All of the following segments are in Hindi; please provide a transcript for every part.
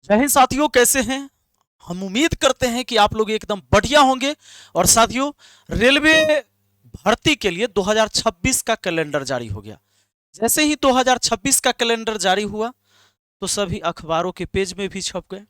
जय हिंद साथियों, कैसे हैं। हम उम्मीद करते हैं कि आप लोग एकदम बढ़िया होंगे। और साथियों, रेलवे भर्ती के लिए 2026 का कैलेंडर जारी हो गया। जैसे ही 2026 का कैलेंडर जारी हुआ तो सभी अखबारों के पेज में भी छप गए।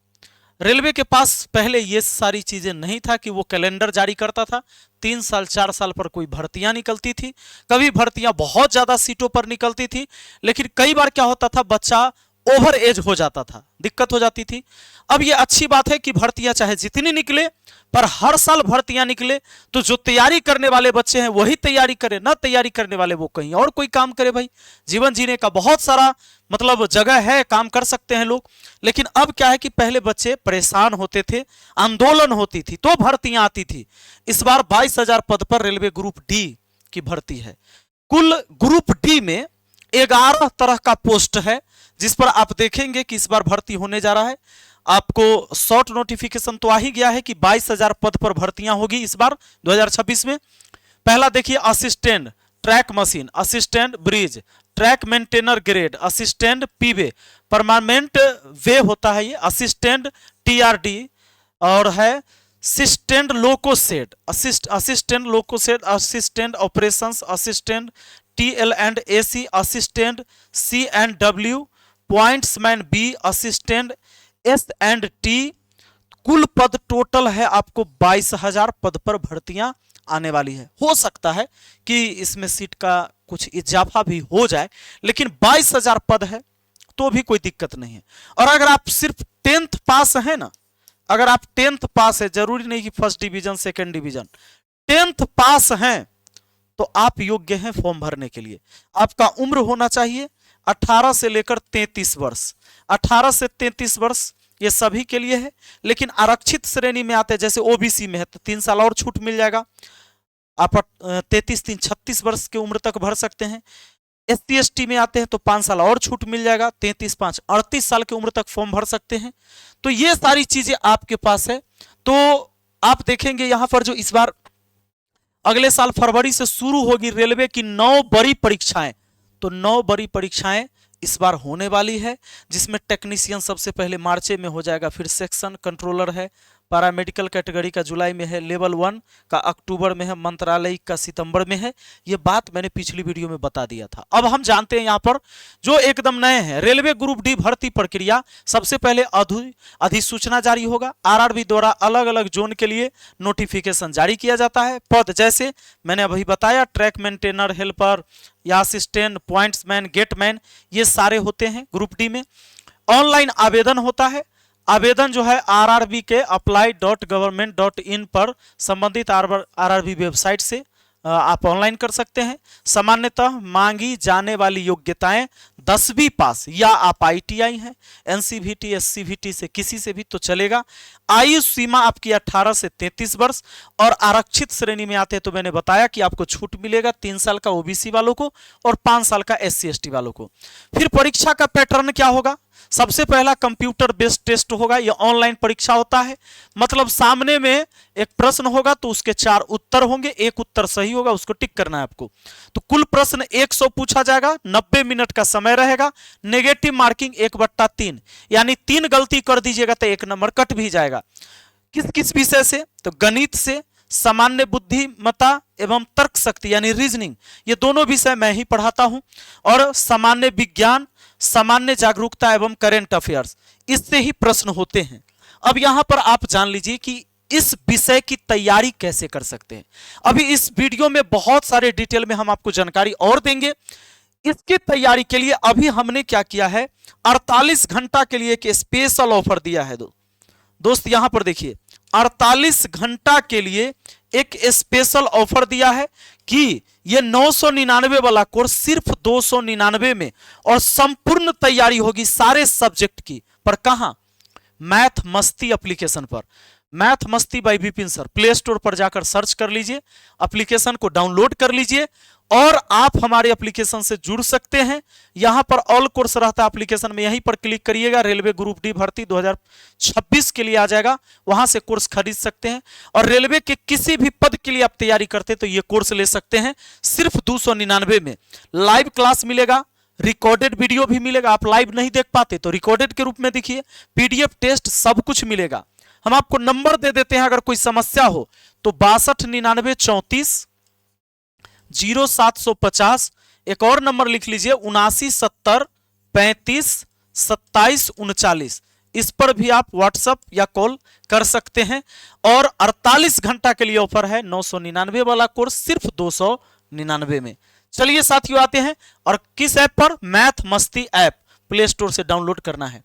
रेलवे के पास पहले ये सारी चीजें नहीं था कि वो कैलेंडर जारी करता था। 3 साल 4 साल पर कोई भर्तियां निकलती थी, कभी भर्तियां बहुत ज्यादा सीटों पर निकलती थी, लेकिन कई बार क्या होता था, बच्चा ओवर एज हो जाता था, दिक्कत हो जाती थी। अब ये अच्छी बात है कि भर्तियां चाहे जितनी निकले, पर हर साल भर्तियां निकले तो जो तैयारी करने वाले बच्चे हैं वही तैयारी करें, ना तैयारी करने वाले वो कहीं और कोई काम करे। भाई, जीवन जीने का बहुत सारा मतलब जगह है, काम कर सकते हैं लोग। लेकिन अब क्या है कि पहले बच्चे परेशान होते थे, आंदोलन होती थी तो भर्तियां आती थी। इस बार 22,000 पद पर रेलवे ग्रुप डी की भर्ती है। कुल ग्रुप डी में 11 तरह का पोस्ट है, जिस पर आप देखेंगे कि इस बार भर्ती होने जा रहा है। आपको शॉर्ट नोटिफिकेशन तो आ ही गया है कि 22,000 पद पर भर्तियां होगी इस बार 2026 में। पहला देखिए, assistant track machine, assistant bridge, track maintainer grade, assistant P way, permanent way होता है ये, असिस्टेंट टीआरडी, और है assistant loco shed, assistant loco shed, assistant operations, assistant TL and AC, assistant C and W, pointsman B, assistant S and T. कुल पद टोटल है आपको 22,000 पद पर भर्तियां आने वाली है। हो सकता है कि इसमें सीट का कुछ इजाफा भी हो जाए, लेकिन 22,000 पद है तो भी कोई दिक्कत नहीं है। और अगर आप सिर्फ 10th पास है ना, अगर आप 10th पास है, जरूरी नहीं कि first division second division, 10th पास हैं तो आप योग्य हैं फॉर्म भरने के लिए। आपका उम्र होना चाहिए 18 से लेकर 33 वर्ष। 18 से 33 वर्ष ये सभी के लिए है, लेकिन आरक्षित श्रेणी में आते हैं, जैसे ओबीसी में है तो 3 साल और छूट मिल जाएगा। आप 33-36 वर्ष की उम्र तक भर सकते हैं। एससी एसटी में आते हैं तो 5 साल और छूट मिल जाएगा, 33-5 38 साल की उम्र तक फॉर्म भर सकते हैं। तो ये सारी चीजें आपके पास है। तो आप देखेंगे यहां पर जो इस बार अगले साल फरवरी से शुरू होगी रेलवे की 9 बड़ी परीक्षाएं, तो 9 बड़ी परीक्षाएं इस बार होने वाली है, जिसमें टेक्नीशियन सबसे पहले मार्च में हो जाएगा, फिर सेक्शन कंट्रोलर है, पैरामेडिकल कैटेगरी का जुलाई में है, लेवल 1 का अक्टूबर में है, मंत्रालय का सितंबर में है। ये बात मैंने पिछली वीडियो में बता दिया था। अब हम जानते हैं यहाँ पर जो एकदम नए हैं, रेलवे ग्रुप डी भर्ती प्रक्रिया। सबसे पहले अधिसूचना जारी होगा, आरआरबी द्वारा अलग अलग जोन के लिए नोटिफिकेशन जारी किया जाता है। पद जैसे मैंने अभी बताया, ट्रैक मेंटेनर, हेल्पर या असिस्टेंट, पॉइंट्समैन, गेटमैन, ये सारे होते हैं ग्रुप डी में। ऑनलाइन आवेदन होता है। आवेदन जो है आरआरबी के apply.government.in पर संबंधित आरआरबी वेबसाइट से आप ऑनलाइन कर सकते हैं। सामान्यतः मांगी जाने वाली योग्यताएं 10वीं पास या आप आईटीआई हैं, एनसीवीटी एससीवीटी से किसी से भी तो चलेगा। आयु सीमा आपकी 18 से 33 वर्ष, और आरक्षित श्रेणी में आते हैं तो मैंने बताया कि आपको छूट मिलेगा 3 साल का ओबीसी वालों को और 5 साल का एससी एसटी वालों को। फिर परीक्षा का पैटर्न क्या होगा? सबसे पहला कंप्यूटर बेस्ड टेस्ट होगा। यह ऑनलाइन परीक्षा होता है, मतलब सामने में एक प्रश्न होगा तो उसके 4 उत्तर होंगे, एक उत्तर सही होगा, उसको टिक करना है आपको। तो कुल प्रश्न 100 पूछा जाएगा, 90 मिनट का समय रहेगा। नेगेटिव मार्किंग 1/3, यानी 3 गलती कर दीजिएगा तो 1 नंबर कट भी जाएगा। किस किस विषय से? तो गणित से, सामान्य बुद्धिमत्ता एवं तर्क शक्ति यानी रीजनिंग, ये दोनों विषय मैं ही पढ़ाता हूं, और सामान्य विज्ञान, सामान्य जागरूकता एवं करेंट अफेयर्स, इससे ही प्रश्न होते हैं। अब यहां पर आप जान लीजिए कि इस विषय की तैयारी कैसे कर सकते हैं। अभी इस वीडियो में बहुत सारे डिटेल में हम आपको जानकारी और देंगे। इसकी तैयारी के लिए अभी हमने क्या किया है, 48 घंटा के लिए एक स्पेशल ऑफर दिया है। दोस्त यहां पर देखिए, 48 घंटा के लिए एक स्पेशल ऑफर दिया है कि ये 999 वाला कोर्स सिर्फ 299 में, और संपूर्ण तैयारी होगी सारे सब्जेक्ट की। पर कहां? मैथ मस्ती एप्लीकेशन पर। Math Masti by Vipin sir, play store पर जाकर सर्च कर लीजिए, एप्लीकेशन को डाउनलोड कर लीजिए और आप हमारे एप्लीकेशन से जुड़ सकते हैं। यहां पर ऑल कोर्स रहता है एप्लीकेशन में, यहीं पर क्लिक करिएगा, रेलवे ग्रुप डी भर्ती 2026 के लिए आ जाएगा, वहां से कोर्स खरीद सकते हैं। और रेलवे के किसी भी पद के लिए आप तैयारी करते हैं तो ये कोर्स ले सकते हैं, सिर्फ 299 में। लाइव क्लास मिलेगा, रिकॉर्डेड वीडियो भी मिलेगा, आप लाइव नहीं देख पाते तो रिकॉर्डेड के रूप में देखिए, पीडीएफ टेस्ट सब कुछ मिलेगा। हम आपको नंबर दे देते हैं, अगर कोई समस्या हो तो 6299340750, एक और नंबर लिख लीजिए 7970352739, इस पर भी आप व्हाट्सएप या कॉल कर सकते हैं। और 48 घंटा के लिए ऑफर है, 999 वाला कोर्स सिर्फ 299 में। चलिए साथियों आते हैं, और किस ऐप पर, मैथ मस्ती ऐप प्ले स्टोर से डाउनलोड करना है।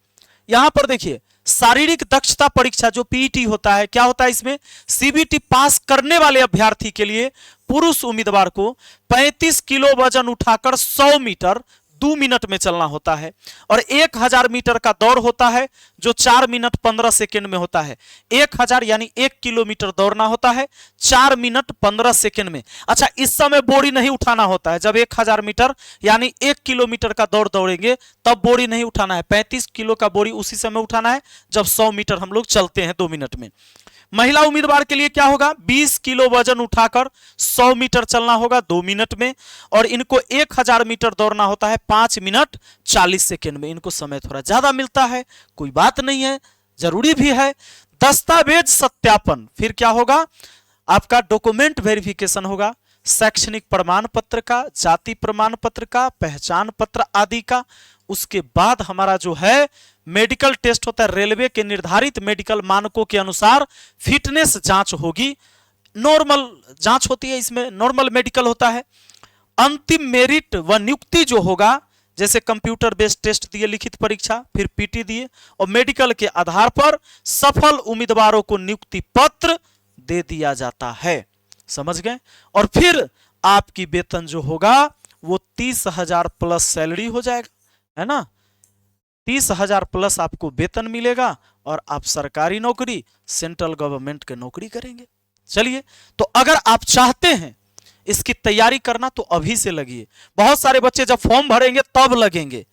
यहां पर देखिए शारीरिक दक्षता परीक्षा जो पीईटी होता है, क्या होता है इसमें, सीबीटी पास करने वाले अभ्यर्थी के लिए पुरुष उम्मीदवार को 35 किलो वजन उठाकर 100 मीटर 2 मिनट में चलना होता है, और 1000 मीटर का दौड़ होता है जो 4 मिनट 15 सेकेंड में होता है। 1000 यानी 1 किलोमीटर दौड़ना होता है 4 मिनट 15 सेकेंड में। अच्छा, इस समय बोरी नहीं उठाना होता है, जब 1000 मीटर यानी 1 किलोमीटर का दौड़ दौड़ेंगे तब बोरी नहीं उठाना है। 35 किलो का बोरी उसी समय उठाना है जब 100 मीटर हम लोग चलते हैं 2 मिनट में। महिला उम्मीदवार के लिए क्या होगा, 20 किलो वजन उठाकर 100 मीटर चलना होगा 2 मिनट में, और इनको 1000 मीटर दौड़ना होता है 5 मिनट 40 सेकेंड में। इनको समय थोड़ा ज्यादा मिलता है, कोई बात नहीं है, जरूरी भी है। दस्तावेज सत्यापन, फिर क्या होगा, आपका डॉक्यूमेंट वेरिफिकेशन होगा, शैक्षणिक प्रमाण पत्र का, जाति प्रमाण पत्र का, पहचान पत्र आदि का। उसके बाद हमारा जो है मेडिकल टेस्ट होता है, रेलवे के निर्धारित मेडिकल मानकों के अनुसार फिटनेस जांच होगी, नॉर्मल जांच होती है, इसमें नॉर्मल मेडिकल होता है। अंतिम मेरिट व नियुक्ति जो होगा, जैसे कंप्यूटर बेस्ड टेस्ट दिए, लिखित परीक्षा, फिर पीटी दिए, और मेडिकल के आधार पर सफल उम्मीदवारों को नियुक्ति पत्र दे दिया जाता है, समझ गए। और फिर आपकी वेतन जो होगा वो 30,000 प्लस सैलरी हो जाएगा, है ना, 30,000 प्लस आपको वेतन मिलेगा, और आप सरकारी नौकरी, सेंट्रल गवर्नमेंट की नौकरी करेंगे। चलिए, तो अगर आप चाहते हैं इसकी तैयारी करना तो अभी से लगिए। बहुत सारे बच्चे जब फॉर्म भरेंगे तब लगेंगे,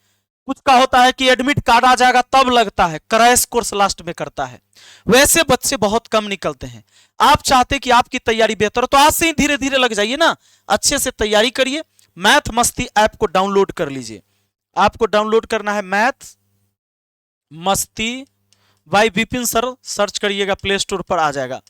कुछ का होता है कि एडमिट कार्ड आ जाएगा तब लगता है, क्रैश कोर्स लास्ट में करता है, वैसे बच्चे बहुत कम निकलते हैं। आप चाहते कि आपकी तैयारी बेहतर हो तो आज से ही धीरे धीरे लग जाइए ना, अच्छे से तैयारी करिए। मैथ मस्ती ऐप को डाउनलोड कर लीजिए, आपको डाउनलोड करना है math Masti by Vipin sir, search करिएगा, प्ले स्टोर पर आ जाएगा,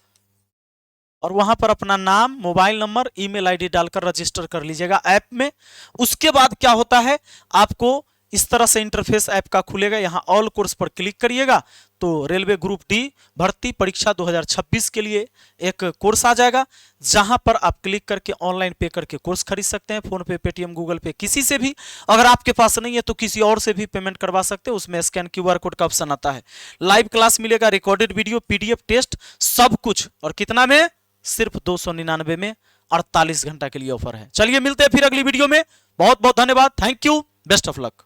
और वहां पर अपना नाम, मोबाइल नंबर, ईमेल आईडी डालकर रजिस्टर कर लीजिएगा ऐप में। उसके बाद क्या होता है, आपको इस तरह से इंटरफेस ऐप का खुलेगा, यहां ऑल कोर्स पर क्लिक करिएगा तो रेलवे ग्रुप डी भर्ती परीक्षा 2026 के लिए एक कोर्स आ जाएगा, जहां पर आप क्लिक करके ऑनलाइन पे करके कोर्स खरीद सकते हैं, फोन पे, पेटीएम, गूगल पे, किसी से भी। अगर आपके पास नहीं है तो किसी और से भी पेमेंट करवा सकते हैं, उसमें स्कैन QR कोड का ऑप्शन आता है। लाइव क्लास मिलेगा, रिकॉर्डेड वीडियो, पीडीएफ टेस्ट, सब कुछ, और कितना में, सिर्फ 299 में, 48 घंटा के लिए ऑफर है। चलिए मिलते हैं फिर अगली वीडियो में, बहुत बहुत धन्यवाद, thank you, best of luck.